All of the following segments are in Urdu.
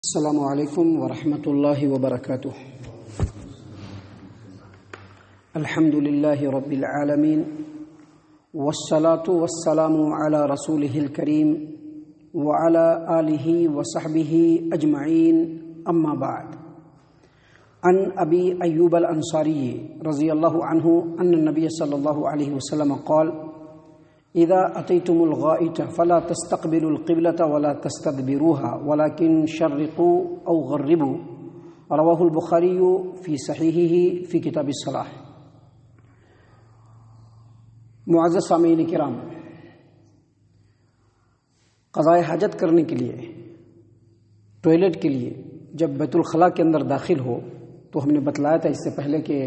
السلام علیکم ورحمۃ اللہ وبرکاتہ۔ الحمد للہ رب العالمین والصلاة والسلام علی رسولہ الکریم وعلی آلہ وصحبہ اجمعین، اما بعد۔ عن ابی ایوب الانصاری رضی اللہ عنہ ان النبی صلی اللہ علیہ وسلم قال: اذا اتيتم الغائط فلا تستقبلوا القبلة ولا تستدبروها ولكن شرقوا او غربوا، رواه البخاری فی صحیحہ فی کتاب الصلاۃ۔ معزز سامعین کرام، قضاء حاجت کرنے کے لیے، ٹوائلٹ کے لیے جب بیت الخلاء کے اندر داخل ہو تو ہم نے بتلایا تھا اس سے پہلے کہ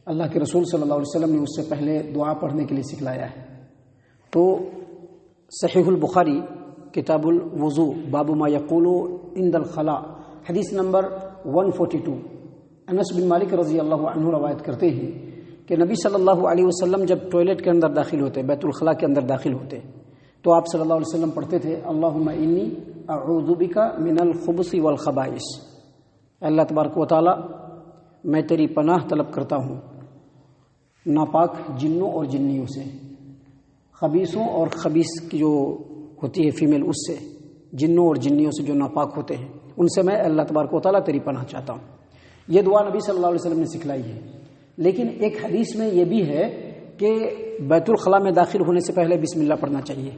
اللہ کے رسول صلی اللہ علیہ وسلم نے اس سے پہلے دعا پڑھنے کے لیے سکھلایا ہے۔ تو صحیح البخاری کتاب الوضوء باب ما یقول عند الخلاء حدیث نمبر 142، انس بن مالک رضی اللہ عنہ روایت کرتے ہیں کہ نبی صلی اللہ علیہ وسلم جب ٹوائلٹ کے اندر داخل ہوتے، بیت الخلاء کے اندر داخل ہوتے، تو آپ صلی اللہ علیہ وسلم پڑھتے تھے: اللہم انی اعوذ بک من الخبث والخبائث، اللہ تبارک و تعالی میں تیری پناہ طلب کرتا ہوں ناپاک جنوں اور جنیوں سے، خبیثوں اور خبیث کی جو ہوتی ہے فیمیل، اس سے، جنوں اور جنیوں سے جو ناپاک ہوتے ہیں ان سے میں اللہ تبارک و تعالیٰ تیری پناہ چاہتا ہوں۔ یہ دعا نبی صلی اللہ علیہ وسلم نے سکھلائی ہے۔ لیکن ایک حدیث میں یہ بھی ہے کہ بیت الخلاء میں داخل ہونے سے پہلے بسم اللہ پڑھنا چاہیے،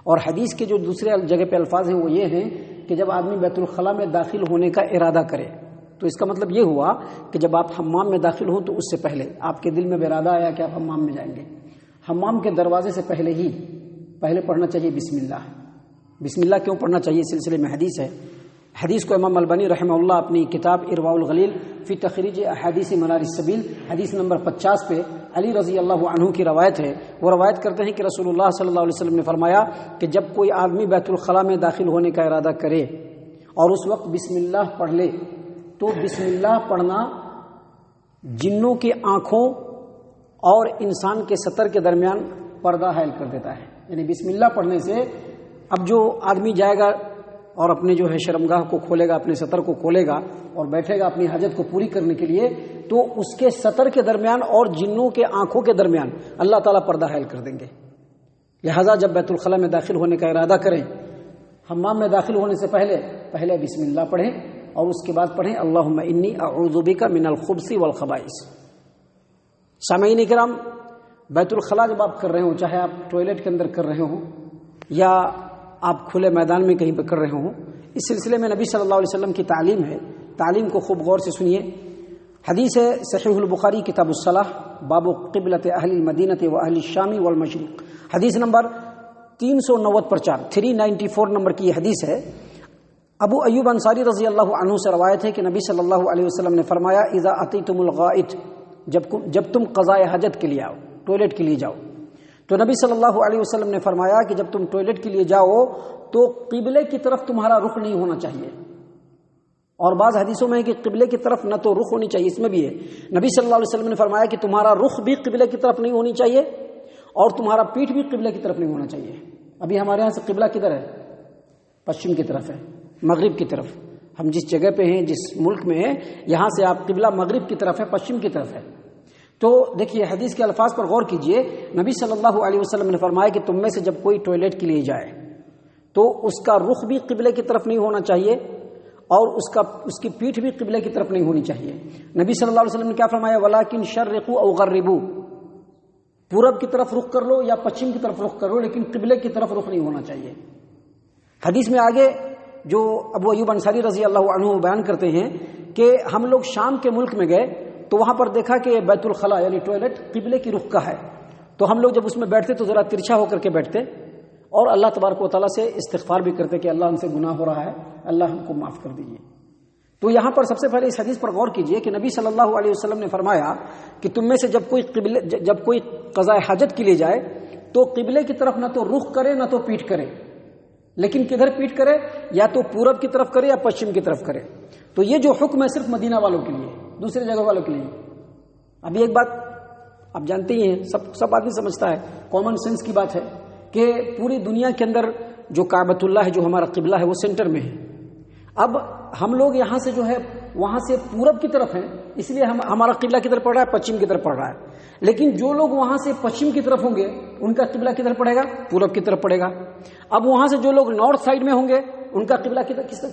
اور حدیث کے جو دوسرے جگہ پہ الفاظ ہیں وہ یہ ہیں کہ جب آدمی بیت الخلاء میں داخل ہونے کا ارادہ کرے، تو اس کا مطلب یہ ہوا کہ جب آپ حمام میں داخل ہوں تو اس سے پہلے آپ کے دل میں ارادہ آیا کہ آپ حمام میں جائیں گے، حمام کے دروازے سے پہلے پڑھنا چاہیے بسم اللہ۔ بسم اللہ کیوں پڑھنا چاہیے؟ اس سلسلے میں حدیث ہے۔ حدیث کو امام البانی رحمہ اللہ اپنی کتاب ارواء الغلیل فی تخریج احادیث منار السبیل حدیث نمبر 50 پہ علی رضی اللہ عنہ کی روایت ہے، وہ روایت کرتے ہیں کہ رسول اللہ صلی اللہ علیہ وسلم نے فرمایا کہ جب کوئی آدمی بیت الخلاء میں داخل ہونے کا ارادہ کرے اور اس وقت بسم اللہ پڑھ لے تو بسم اللہ پڑھنا جنوں کی آنکھوں اور انسان کے سطر کے درمیان پردہ حائل کر دیتا ہے۔ یعنی بسم اللہ پڑھنے سے اب جو آدمی جائے گا اور اپنے جو ہے شرمگاہ کو کھولے گا، اپنے سطر کو کھولے گا اور بیٹھے گا اپنی حاجت کو پوری کرنے کے لیے، تو اس کے سطر کے درمیان اور جنوں کے آنکھوں کے درمیان اللہ تعالیٰ پردہ حائل کر دیں گے۔ لہٰذا جب بیت الخلاء میں داخل ہونے کا ارادہ کریں، حمام میں داخل ہونے سے پہلے بسم اللہ پڑھیں اور اس کے بعد پڑھیں اللہم انی اعوذ بک من الخبث والخبائث۔ سامعین کرام، بیت الخلاء جب آپ کر رہے ہوں، چاہے آپ ٹوائلٹ کے اندر کر رہے ہوں یا آپ کھلے میدان میں کہیں پہ کر رہے ہوں، اس سلسلے میں نبی صلی اللہ علیہ وسلم کی تعلیم ہے، تعلیم کو خوب غور سے سنیے۔ حدیث ہے صحیح البخاری کتاب الصلاۃ باب قبلۃ اہل المدینہ و اہل الشام والمشرق، حدیث نمبر 394 نمبر کی یہ حدیث ہے۔ ابو ایوب انصاری رضی اللہ عنہ سے روایت ہے کہ نبی صلی اللہ علیہ وسلم نے فرمایا: اذا اتیتم الغائط، جب تم قضاء حاجت کے لیے آؤ، ٹوائلٹ کے لیے جاؤ، تو نبی صلی اللہ علیہ وسلم نے فرمایا کہ جب تم ٹوائلٹ کے لیے جاؤ تو قبلے کی طرف تمہارا رخ نہیں ہونا چاہیے، اور بعض حدیثوں میں ہے کہ قبلے کی طرف نہ تو رخ ہونی چاہیے، اس میں بھی ہے نبی صلی اللہ علیہ وسلم نے فرمایا کہ تمہارا رخ بھی قبلے کی طرف نہیں ہونی چاہیے اور تمہارا پیٹھ بھی قبلے کی طرف نہیں ہونا چاہیے۔ ابھی ہمارے یہاں سے قبلہ کدھر ہے؟ پشچم کی طرف ہے، مغرب کی طرف۔ ہم جس جگہ پہ ہیں، جس ملک میں ہیں، یہاں سے آپ قبلہ مغرب کی طرف ہے، پشچم کی طرف ہے۔ تو دیکھیے حدیث کے الفاظ پر غور کیجئے، نبی صلی اللہ علیہ وسلم نے فرمایا کہ تم میں سے جب کوئی ٹوائلٹ کے لیے جائے تو اس کا رخ بھی قبلے کی طرف نہیں ہونا چاہیے اور اس کی پیٹھ بھی قبلے کی طرف نہیں ہونی چاہیے۔ نبی صلی اللہ علیہ وسلم نے کیا فرمایا؟ وَلَٰكِن شَرِّقُوا أَوْ غَرِّبُوا، پورب کی طرف رخ کر لو یا پچھم کی طرف رخ کر لو، لیکن قبلے کی طرف رخ نہیں ہونا چاہیے۔ حدیث میں آگے جو ابو ایوب انصاری رضی اللہ عنہ بیان کرتے ہیں کہ ہم لوگ شام کے ملک میں گئے تو وہاں پر دیکھا کہ بیت الخلاء یعنی ٹوائلٹ قبلے کی رخ کا ہے، تو ہم لوگ جب اس میں بیٹھتے تو ذرا ترچھا ہو کر کے بیٹھتے اور اللہ تبارک و تعالیٰ سے استغفار بھی کرتے کہ اللہ ہم سے گناہ ہو رہا ہے، اللہ ہم کو معاف کر دیجیے۔ تو یہاں پر سب سے پہلے اس حدیث پر غور کیجئے کہ نبی صلی اللہ علیہ وسلم نے فرمایا کہ تم میں سے جب کوئی قضاء حاجت کے لیے جائے تو قبلے کی طرف نہ تو رخ کرے نہ تو پیٹھ کرے، لیکن کدھر پیٹھ کرے؟ یا تو پورب کی طرف کرے یا پشچم کی طرف کرے۔ تو یہ جو حکم ہے صرف مدینہ والوں کے لیے، دوسری جگہ والوں کے لیے۔ ابھی ایک بات آپ جانتے ہی ہیں، سب آدمی سمجھتا ہے، کامن سینس کی بات ہے کہ پوری دنیا کے اندر جو کعبۃ اللہ ہے، جو ہمارا قبلہ ہے، وہ سینٹر میں ہے۔ اب ہم لوگ یہاں سے جو ہے وہاں سے پورب کی طرف ہیں، اس لیے ہمارا قبلہ کدھر پڑ رہا ہے؟ پچھم کی طرف پڑ رہا ہے۔ لیکن جو لوگ وہاں سے پچھم کی طرف ہوں گے ان کا قبلہ کدھر پڑے گا؟ پورب کی طرف پڑے گا۔ اب وہاں سے جو لوگ نارتھ سائڈ میں ہوں گے ان کا قبلہ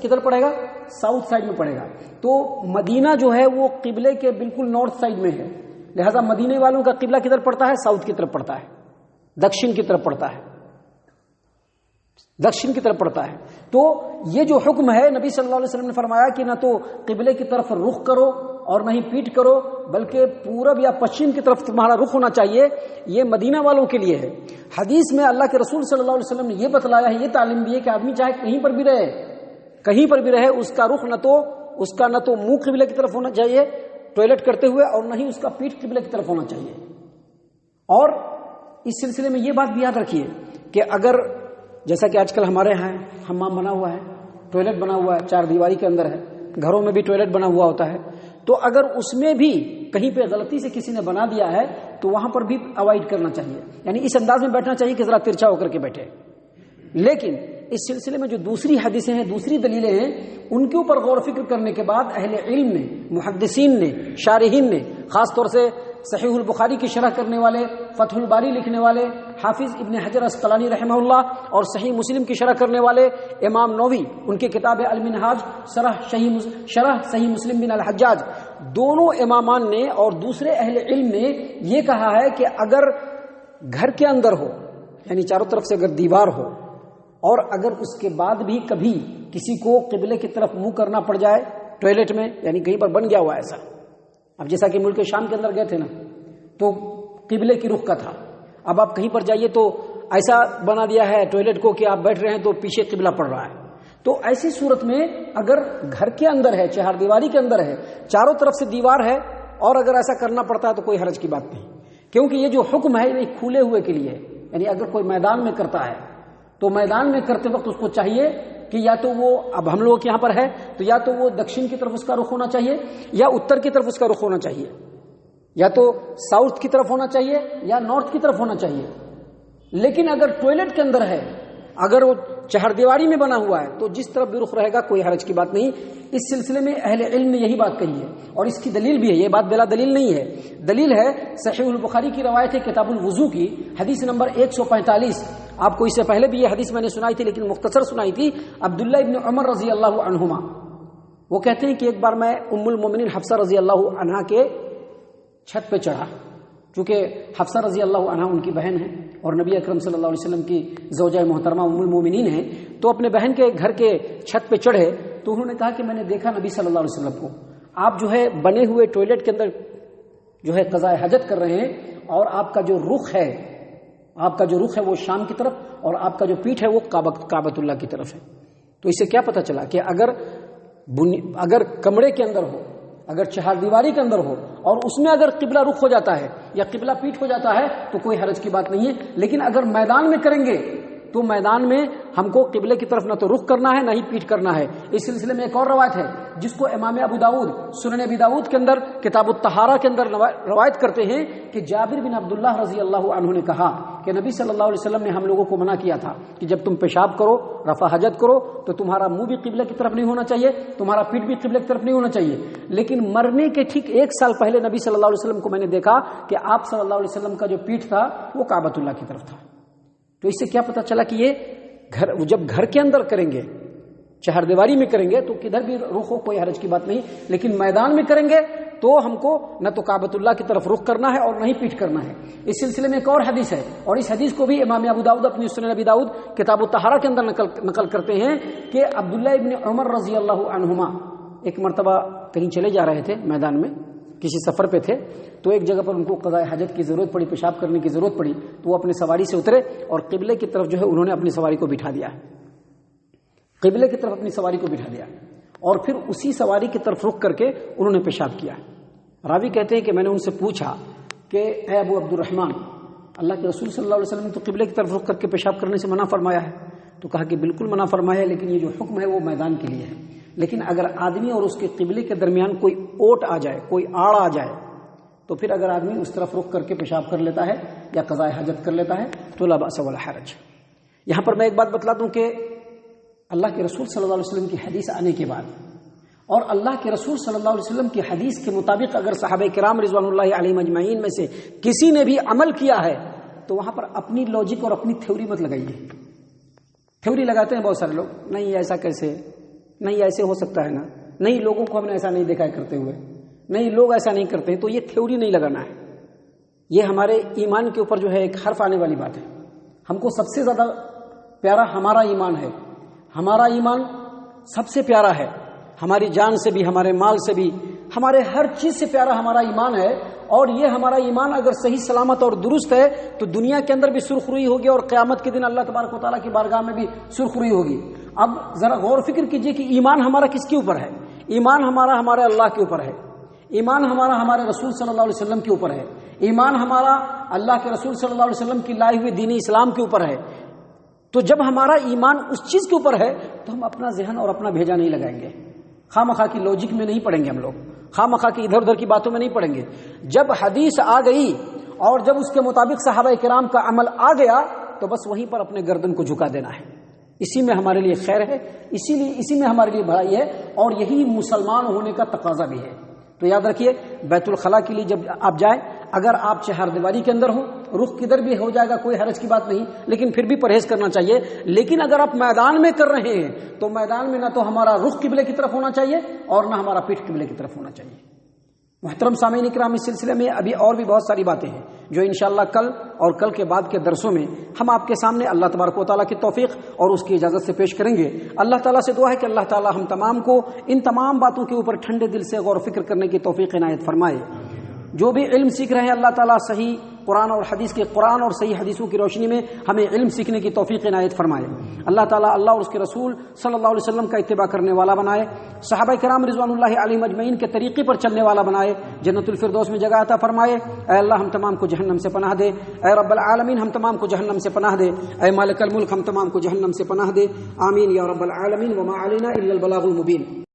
کدھر پڑے گا؟ ساؤتھ سائڈ میں پڑے گا۔ تو مدینہ جو ہے وہ قبلے کے بالکل نارتھ سائڈ میں ہے، لہذا مدینے والوں کا قبلہ کدھر پڑتا ہے؟ ساؤتھ کی طرف پڑتا ہے، دکشن کی طرف پڑتا ہے، دکشن کی طرف پڑتا ہے۔ تو یہ جو حکم ہے نبی صلی اللہ علیہ وسلم نے فرمایا کہ نہ تو قبلے کی طرف رخ کرو اور نہ ہی پیٹ کرو، بلکہ پورب یا پچھم کی طرف تمہارا رخ ہونا چاہیے، یہ مدینہ والوں کے لیے ہے۔ حدیث میں اللہ کے رسول صلی اللہ علیہ وسلم نے یہ بتلایا ہے، یہ تعلیم دی ہے کہ آدمی چاہے کہیں پر بھی رہے اس کا رخ نہ تو منہ قبلے کی طرف ہونا چاہیے ٹوائلٹ کرتے ہوئے، اور نہ ہی اس کا پیٹ قبلے کی طرف ہونا چاہیے۔ اور اس سلسلے میں یہ بات بھی یاد رکھیے کہ اگر جیسا کہ آج کل ہمارے یہاں حمام بنا ہوا ہے، ٹوائلٹ بنا ہوا ہے، 4 دیواری کے اندر ہے، گھروں میں بھی ٹوائلٹ بنا ہوا ہوتا ہے، تو اگر اس میں بھی کہیں پہ غلطی سے کسی نے بنا دیا ہے تو وہاں پر بھی اوائڈ کرنا چاہیے، یعنی اس انداز میں بیٹھنا چاہیے کہ ذرا ترچھا ہو کر کے بیٹھے۔ لیکن اس سلسلے میں جو دوسری حدیثیں ہیں، دوسری دلیلیں ہیں، ان کے اوپر غور و فکر کرنے کے بعد اہل علم نے، محدثین نے، شارحین نے، خاص طور سے صحیح البخاری کی شرح کرنے والے، فتح الباری لکھنے والے حافظ ابن حجر اسقلانی رحمہ اللہ، اور صحیح مسلم کی شرح کرنے والے امام نووی، ان کی کتاب المنہاج شرح صحیح مسلم بن الحجاج، دونوں امامان نے اور دوسرے اہل علم نے یہ کہا ہے کہ اگر گھر کے اندر ہو، یعنی چاروں طرف سے اگر دیوار ہو، اور اگر اس کے بعد بھی کبھی کسی کو قبلے کی طرف منہ کرنا پڑ جائے ٹوائلٹ میں، یعنی کہیں پر بن گیا ہوا ایسا، اب جیسا کہ ملک شام کے اندر گئے تھے نا تو قبلے کی رخ کا تھا، اب آپ کہیں پر جائیے تو ایسا بنا دیا ہے ٹوائلٹ کو کہ آپ بیٹھ رہے ہیں تو پیچھے قبلہ پڑ رہا ہے، تو ایسی صورت میں اگر گھر کے اندر ہے، 4 دیواری کے اندر ہے، چاروں طرف سے دیوار ہے، اور اگر ایسا کرنا پڑتا ہے تو کوئی حرج کی بات نہیں، کیونکہ یہ جو حکم ہے یہ کھلے ہوئے کے لیے ہے، یعنی اگر کوئی میدان میں کرتا ہے تو میدان میں کرتے وقت اس کو چاہیے کہ یا تو وہ، اب ہم لوگ یہاں پر ہے تو یا تو وہ دکشن کی طرف اس کا رخ ہونا چاہیے یا اتر کی طرف اس کا رخ ہونا چاہیے، یا تو ساؤتھ کی طرف ہونا چاہیے یا نارتھ کی طرف ہونا چاہیے۔ لیکن اگر ٹوائلٹ کے اندر ہے، اگر وہ 4 دیواری میں بنا ہوا ہے تو جس طرف بھی رخ رہے گا کوئی حرج کی بات نہیں۔ اس سلسلے میں اہل علم نے یہی بات کہی ہے، اور اس کی دلیل بھی ہے، یہ بات بلا دلیل نہیں ہے، دلیل ہے صحیح البخاری کی روایت ہے کتاب الوضو کی، حدیث نمبر 145۔ آپ کو اس سے پہلے بھی یہ حدیث میں نے سنائی تھی لیکن مختصر سنائی تھی۔ عبداللہ ابن عمر رضی اللہ عنہما وہ کہتے ہیں کہ ایک بار میں ام المومنین حفصہ رضی اللہ عنہا کے چھت پہ چڑھا، چونکہ حفصہ رضی اللہ عنہا ان کی بہن ہے اور نبی اکرم صلی اللہ علیہ وسلم کی زوجہ محترمہ ام المومنین ہیں، تو اپنے بہن کے گھر کے چھت پہ چڑھے تو انہوں نے کہا کہ میں نے دیکھا نبی صلی اللہ علیہ وسلم کو، آپ جو ہے بنے ہوئے ٹوائلٹ کے اندر جو ہے قضاء حاجت کر رہے ہیں، اور آپ کا جو رخ ہے وہ شام کی طرف، اور آپ کا جو پیٹھ ہے وہ کعبۃ اللہ کی طرف ہے۔ تو اس سے کیا پتہ چلا کہ اگر کمرے کے اندر ہو، اگر 4 دیواری کے اندر ہو اور اس میں اگر قبلہ رخ ہو جاتا ہے یا قبلہ پیٹھ ہو جاتا ہے تو کوئی حرج کی بات نہیں ہے، لیکن اگر میدان میں کریں گے تو میدان میں ہم کو قبلے کی طرف نہ تو رخ کرنا ہے نہ ہی پیٹھ کرنا ہے۔ اس سلسلے میں ایک اور روایت ہے جس کو امام ابو داؤد سنن ابی داؤد کے اندر کتاب الطہارہ کے اندر روایت کرتے ہیں کہ جابر بن عبداللہ رضی اللہ عنہ نے کہا کہ نبی صلی اللہ علیہ وسلم نے ہم لوگوں کو منع کیا تھا کہ جب تم پیشاب کرو، رفع حاجت کرو تو تمہارا منہ بھی قبلے کی طرف نہیں ہونا چاہیے، تمہارا پیٹھ بھی قبلے کی طرف نہیں ہونا چاہیے، لیکن مرنے کے ٹھیک 1 سال پہلے نبی صلی اللہ علیہ وسلم کو میں نے دیکھا کہ آپ صلی اللہ علیہ وسلم کا جو پیٹھ تھا وہ کعبۃ اللہ کی طرف تھا۔ تو اس سے کیا پتہ چلا کہ یہ جب گھر کے اندر کریں گے، 4 دیواری میں کریں گے تو کدھر بھی رخ ہو کوئی حرج کی بات نہیں، لیکن میدان میں کریں گے تو ہم کو نہ تو کعبۃ اللہ کی طرف رخ کرنا ہے اور نہ ہی پیٹھ کرنا ہے۔ اس سلسلے میں ایک اور حدیث ہے، اور اس حدیث کو بھی امام ابو داؤد اپنی سنن ابی داؤد کتاب الطہارہ کے اندر نقل کرتے ہیں کہ عبداللہ ابن عمر رضی اللہ عنہما ایک مرتبہ کہیں چلے جا رہے تھے، میدان میں کسی سفر پہ تھے، تو ایک جگہ پر ان کو قضاء حاجت کی ضرورت پڑی، پیشاب کرنے کی ضرورت پڑی، تو وہ اپنے سواری سے اترے اور قبلے کی طرف جو ہے انہوں نے اپنی سواری کو بٹھا دیا، قبلے کی طرف اپنی سواری کو بٹھا دیا، اور پھر اسی سواری کی طرف رخ کر کے انہوں نے پیشاب کیا۔ راوی کہتے ہیں کہ میں نے ان سے پوچھا کہ اے ابو عبد الرحمن، اللہ کے رسول صلی اللہ علیہ وسلم نے تو قبلے کی طرف رخ کر کے پیشاب کرنے سے منع فرمایا ہے، تو کہا کہ بالکل منع فرمایا ہے، لیکن یہ جو حکم ہے وہ میدان کے لیے ہے، لیکن اگر آدمی اور اس کے قبلے کے درمیان کوئی اوٹ آ جائے، کوئی آڑ آ جائے، تو پھر اگر آدمی اس طرف رخ کر کے پیشاب کر لیتا ہے یا قضاء حاجت کر لیتا ہے تو لا باس ولا حرج۔ یہاں پر میں ایک بات بتلا دوں کہ اللہ کے رسول صلی اللہ علیہ وسلم کی حدیث آنے کے بعد اور اللہ کے رسول صلی اللہ علیہ وسلم کی حدیث کے مطابق اگر صحابہ کرام رضوان اللہ علیہم اجمعین میں سے کسی نے بھی عمل کیا ہے تو وہاں پر اپنی لاجک اور اپنی تھیوری مت لگائیے. تھیوری لگاتے ہیں بہت سارے لوگ، نہیں ایسا کیسے، نہیں ایسے ہو سکتا ہے نا، نہیں لوگوں کو ہم نے ایسا نہیں دیکھا ہے کرتے ہوئے، نہیں لوگ ایسا نہیں کرتے ہیں. تو یہ تھیوری نہیں لگانا ہے، یہ ہمارے ایمان کے اوپر جو ہے ایک حرف آنے والی بات ہے. ہم کو سب سے زیادہ پیارا ہمارا ایمان ہے، ہمارا ایمان سب سے پیارا ہے، ہماری جان سے بھی، ہمارے مال سے بھی، ہمارے ہر چیز سے پیارا ہمارا ایمان ہے. اور یہ ہمارا ایمان اگر صحیح سلامت اور درست ہے تو دنیا کے اندر بھی سرخروئی ہوگی اور قیامت کے دن اللہ تبارک و تعالیٰ کی بارگاہ میں بھی سرخروئی ہوگی. اب ذرا غور فکر کیجئے کہ ایمان ہمارا کس کے اوپر ہے؟ ایمان ہمارا ہمارے اللہ کے اوپر ہے، ایمان ہمارا ہمارے رسول صلی اللہ علیہ وسلم کے اوپر ہے، ایمان ہمارا اللہ کے رسول صلی اللہ علیہ وسلم کی لائے ہوئے دین اسلام کے اوپر ہے. تو جب ہمارا ایمان اس چیز کے اوپر ہے تو ہم اپنا ذہن اور اپنا بھیجا نہیں لگائیں گے، خواہ مخواہ کی لاجک میں نہیں پڑیں گے، ہم لوگ خواہ مخواہ کی ادھر ادھر کی باتوں میں نہیں پڑیں گے. جب حدیث آ گئی اور جب اس کے مطابق صحابہ کرام کا عمل آ گیا تو بس وہیں پر اپنے گردن کو جھکا دینا ہے. اسی میں ہمارے لیے خیر ہے، اسی میں ہمارے لیے بھلائی ہے، اور یہی مسلمان ہونے کا تقاضا بھی ہے. تو یاد رکھیے بیت الخلاء کے لیے جب آپ جائیں، اگر آپ چہار دیواری کے اندر ہو، رخ کدھر بھی ہو جائے گا، کوئی حرج کی بات نہیں، لیکن پھر بھی پرہیز کرنا چاہیے. لیکن اگر آپ میدان میں کر رہے ہیں تو میدان میں نہ تو ہمارا رخ قبلے کی طرف ہونا چاہیے اور نہ ہمارا پیٹھ قبلے کی طرف ہونا چاہیے. محترم سامعین اکرام، اس سلسلے میں ابھی اور بھی بہت ساری باتیں ہیں جو انشاءاللہ کل اور کل کے بعد کے درسوں میں ہم آپ کے سامنے اللہ تبارک و تعالیٰ کی توفیق اور اس کی اجازت سے پیش کریں گے. اللہ تعالیٰ سے دعا ہے کہ اللہ تعالیٰ ہم تمام کو ان تمام باتوں کے اوپر ٹھنڈے دل سے غور و فکر کرنے کی توفیق عنایت فرمائے. جو بھی علم سیکھ رہے ہیں اللہ تعالیٰ صحیح قرآن اور حدیث کے قرآن اور صحیح حدیثوں کی روشنی میں ہمیں علم سیکھنے کی توفیق عنایت فرمائے. اللہ تعالیٰ اللہ اور اس کے رسول صلی اللہ علیہ وسلم کا اتباع کرنے والا بنائے، صحابہ کرام رضوان اللہ علیہم اجمعین کے طریقے پر چلنے والا بنائے، جنت الفردوس میں جگہ عطا فرمائے. اے اللہ ہم تمام کو جہنم سے پناہ دے، اے رب العالمین ہم تمام کو جہنم سے پناہ دے، اے مالک الملک ہم تمام کو جہنم سے پناہ دے. آمین یا رب العالمین. وما علینا الا البلاغ المبین.